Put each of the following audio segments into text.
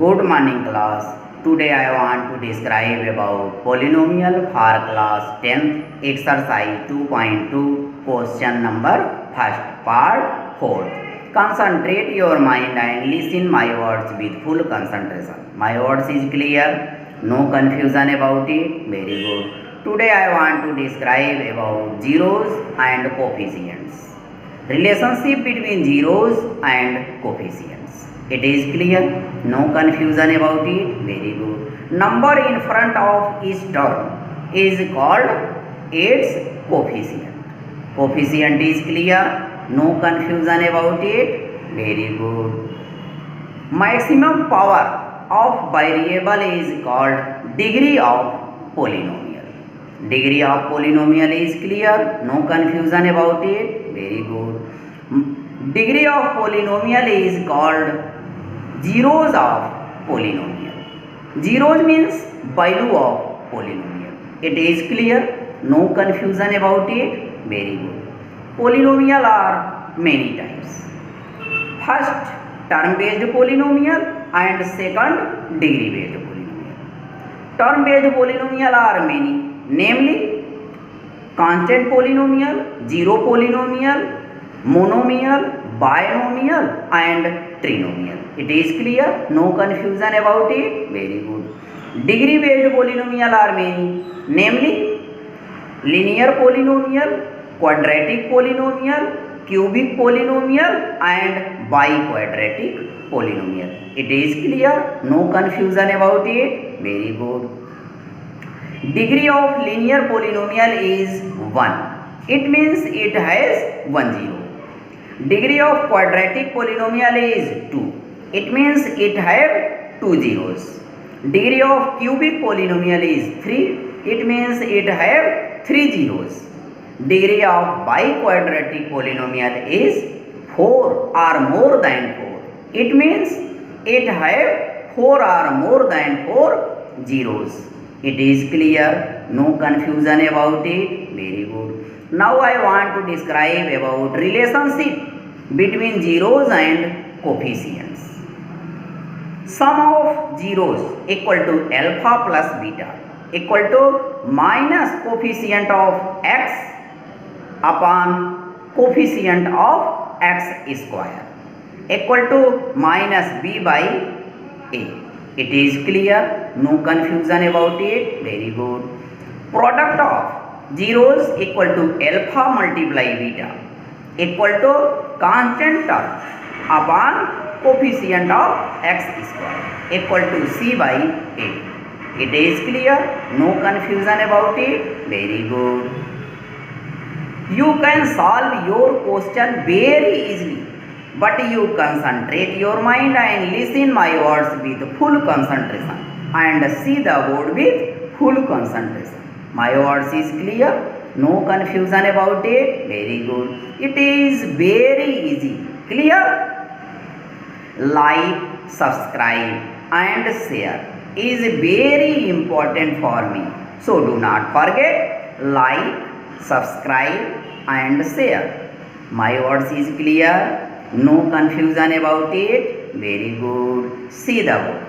Good morning class. Today I want to describe about polynomial for class 10th exercise 2.2 question number first part 4th. Concentrate your mind and listen my words with full concentration. My words is clear, no confusion about it. Very good. Today I want to describe about zeros and coefficients. Relationship between zeros and coefficients. It is clear, no confusion about it. Very good. Number in front of each term is called its coefficient. Coefficient is clear, no confusion about it. Very good. Maximum power of variable is called degree of polynomial. Degree of polynomial is clear, no confusion about it. Very good. Degree of polynomial is called zeros of polynomial. Zeros means value of polynomial. It is clear, no confusion about it. Very good. Polynomial are many types. First, term based polynomial and second, degree based polynomial. Term based polynomial are many, namely constant polynomial, zero polynomial, monomial, binomial and trinomial. It is clear, no confusion about it. Very good. Degree based polynomial are many, namely linear polynomial, quadratic polynomial, cubic polynomial and biquadratic polynomial. It is clear, no confusion about it. Very good. Degree of linear polynomial is 1. It means it has 1 zero. Degree of quadratic polynomial is 2. It means it have 2 zeros. Degree of cubic polynomial is 3. It means it have 3 zeros. Degree of biquadratic polynomial is 4 or more than 4. It means it have 4 or more than 4 zeros. It is clear, no confusion about it. Very good. Now I want to describe about relationship between zeros and coefficients. Sum of zeros equal to alpha plus beta equal to minus coefficient of x upon coefficient of x square equal to minus b by a. It is clear, no confusion about it. Very good. Product of zeros equal to alpha multiply beta equal to constant term upon coefficient of x square equal to c by a. It is clear, no confusion about it. Very good. You can solve your question very easily, but you concentrate your mind and listen my words with full concentration and see the board with full concentration. My words is clear, no confusion about it. Very good. It is very easy. Clear? Like, subscribe and share is very important for me. So do not forget, like, subscribe and share. My words is clear, no confusion about it. Very good. See the board.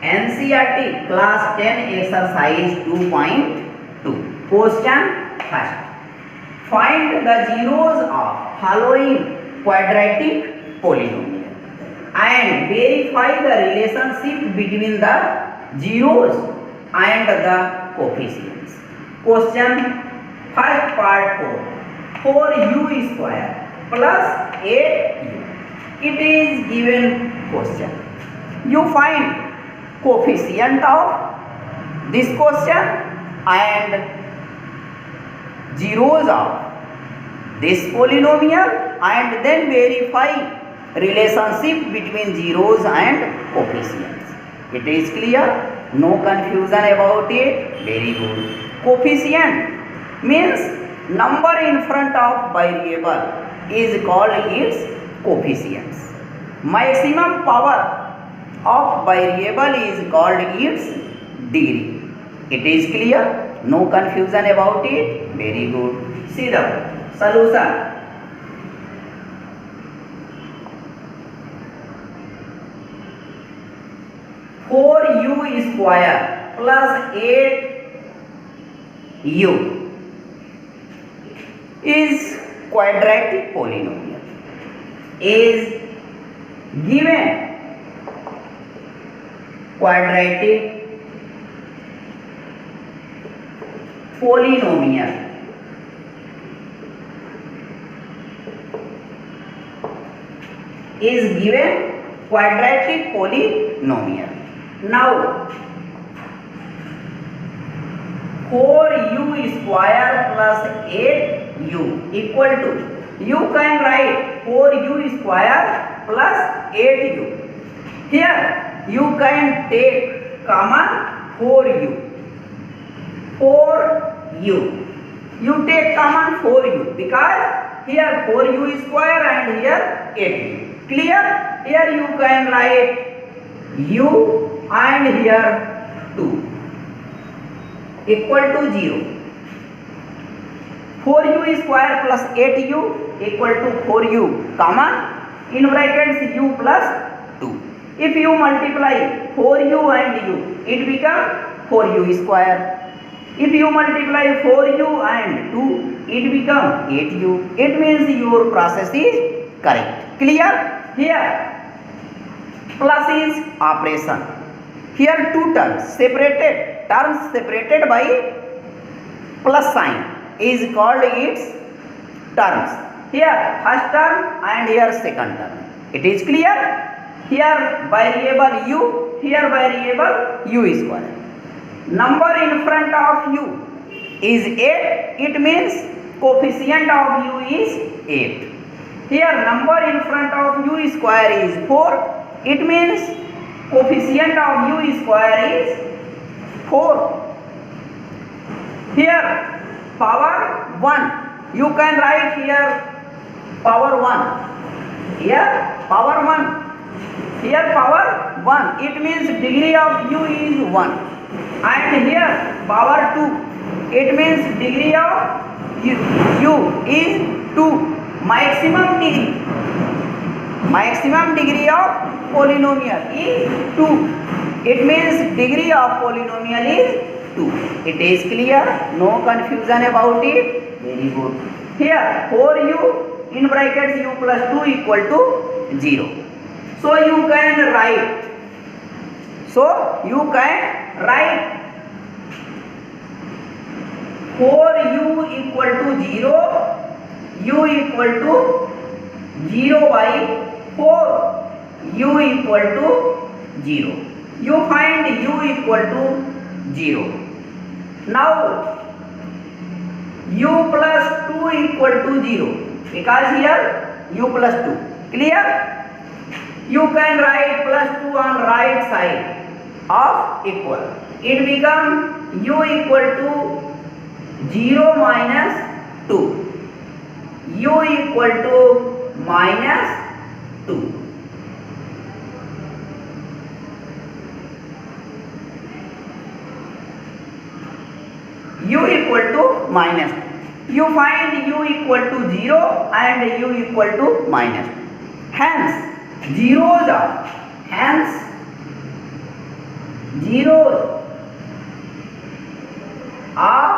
NCERT class 10 exercise 2.2. Question first. Find the zeros of following quadratic polynomial and verify the relationship between the zeros and the coefficients. Question first part 4. 4u square plus 8u. It is given question. You find coefficient of this question and zeros of this polynomial and then verify relationship between zeros and coefficients. It is clear, no confusion about it. Very good. Coefficient means number in front of variable is called its coefficients. Maximum power of variable is called its degree. It is clear, no confusion about it. Very good. See the solution. 4u square plus 8u is quadratic polynomial, is given quadratic polynomial, is given quadratic polynomial. Now 4u square plus 8u equal to, you can write 4u square plus 8u. Here you can take common 4u. 4u. You take common 4u because here 4u square and here 8u. Clear? Here you can write u and here 2 equal to 0. 4u square plus 8u equal to 4u common in brackets u plus 2. If you multiply 4u and u, it becomes 4u square. If you multiply 4u and 2, it becomes 8u. It means your process is correct. Clear? Here plus is operation. Here two terms separated by plus sign is called its terms. Here first term and here second term. It is clear? Here variable u, here variable u square. Number in front of u is 8. It means coefficient of u is 8. Here number in front of u square is 4. It means coefficient of u square is 4. Here power 1. You can write here power 1. Here power 1. Here power 1. It means degree of u is 1. And here power 2. It means degree of u is 2. Maximum degree of polynomial is 2. It means degree of polynomial is 2. It is clear? No confusion about it? Very good. Here 4u in brackets u plus 2 equal to 0. So you can write 4u equal to 0, u equal to 0 by 4, u equal to 0. You find u equal to 0. Now u plus 2 equal to 0 because here u plus 2. Clear? You can write plus 2 on right side of equal. It becomes u equal to 0 minus 2. U equal to minus 2. U equal to minus 2. You find u equal to 0 and u equal to minus 2. Hence zeros are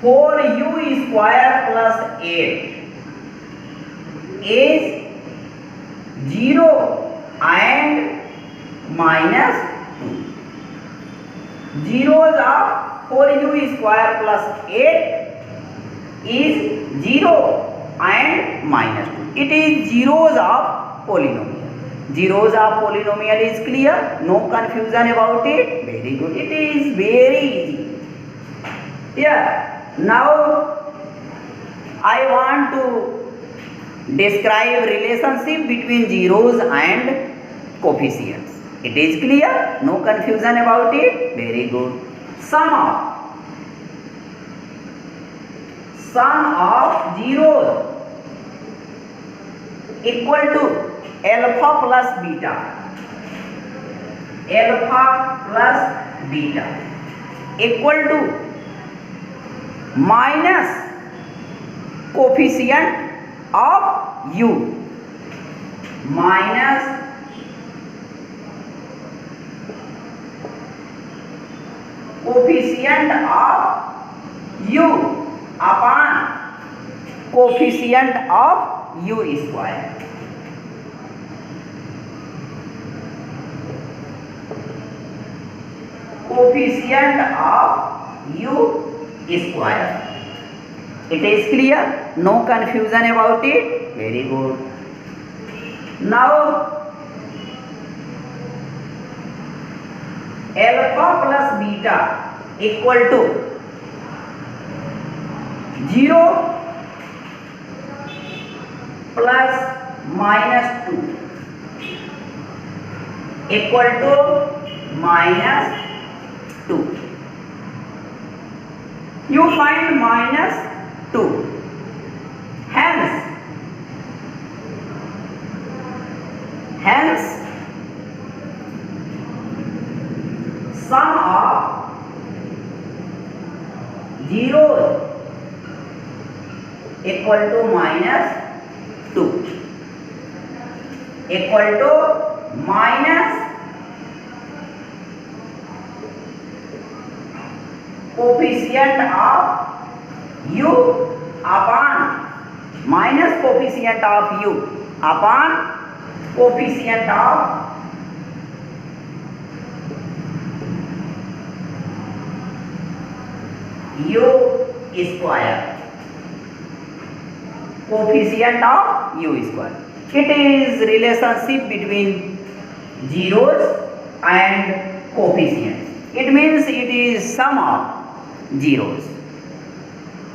4u square plus 8 is 0 and minus 2. Zeros of 4u square plus 8 is 0 and minus 2. It is zeros of polynomial. Zeros of polynomial is clear? No confusion about it? Very good. It is very easy. Here now I want to describe relationship between zeros and coefficients. It is clear? No confusion about it? Very good. Sum of zeros equal to alpha plus beta. Alpha plus beta equal to minus coefficient of u minus coefficient of u upon coefficient of u square. Coefficient of u square. It is clear? No confusion about it? Very good. Now alpha plus beta equal to 0 plus minus 2 equal to minus 2. You find minus 2. Hence sum of zeros equal to minus 2 equal to minus coefficient of u upon minus coefficient of u upon coefficient of u square. Coefficient of u square. It is relationship between zeros and coefficients. It means it is sum of zeros.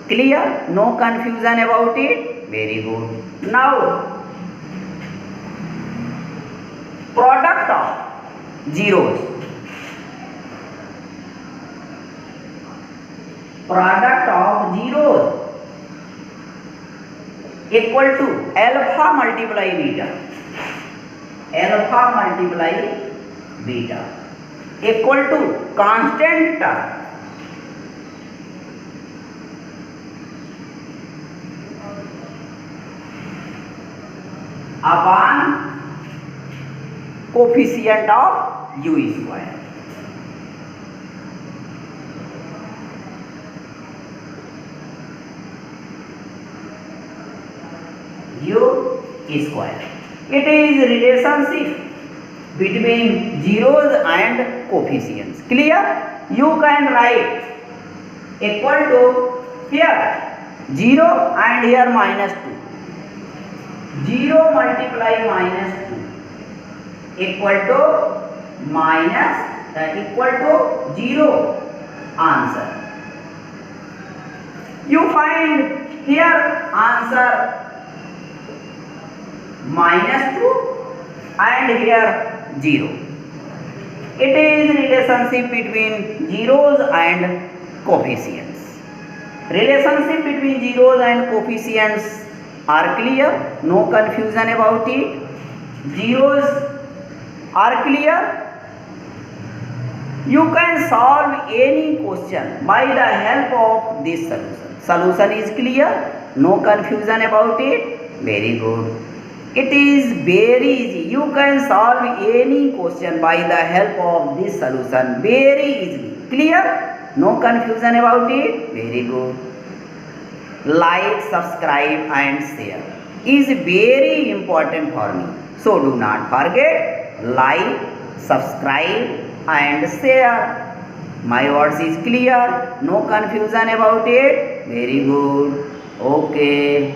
Clear? No confusion about it? Very good. Now product of zeros. Product of zeros equal to alpha multiply beta. Alpha multiply beta equal to constant term upon coefficient of u square. U square. It is relationship between zeros and coefficients. Clear? You can write equal to here 0 and here minus 2. 0 multiply minus 2 equal to minus equal to 0 answer. You find here answer minus 2 and here 0. It is relationship between zeros and coefficients. Relationship between zeros and coefficients are clear. No confusion about it. Zeros are clear. You can solve any question by the help of this solution. Solution is clear. No confusion about it. Very good. It is very easy. You can solve any question by the help of this solution very easily. Clear? No confusion about it? Very good. Like, subscribe and share is very important for me. So do not forget, like, subscribe and share. My words is clear. No confusion about it? Very good. Okay.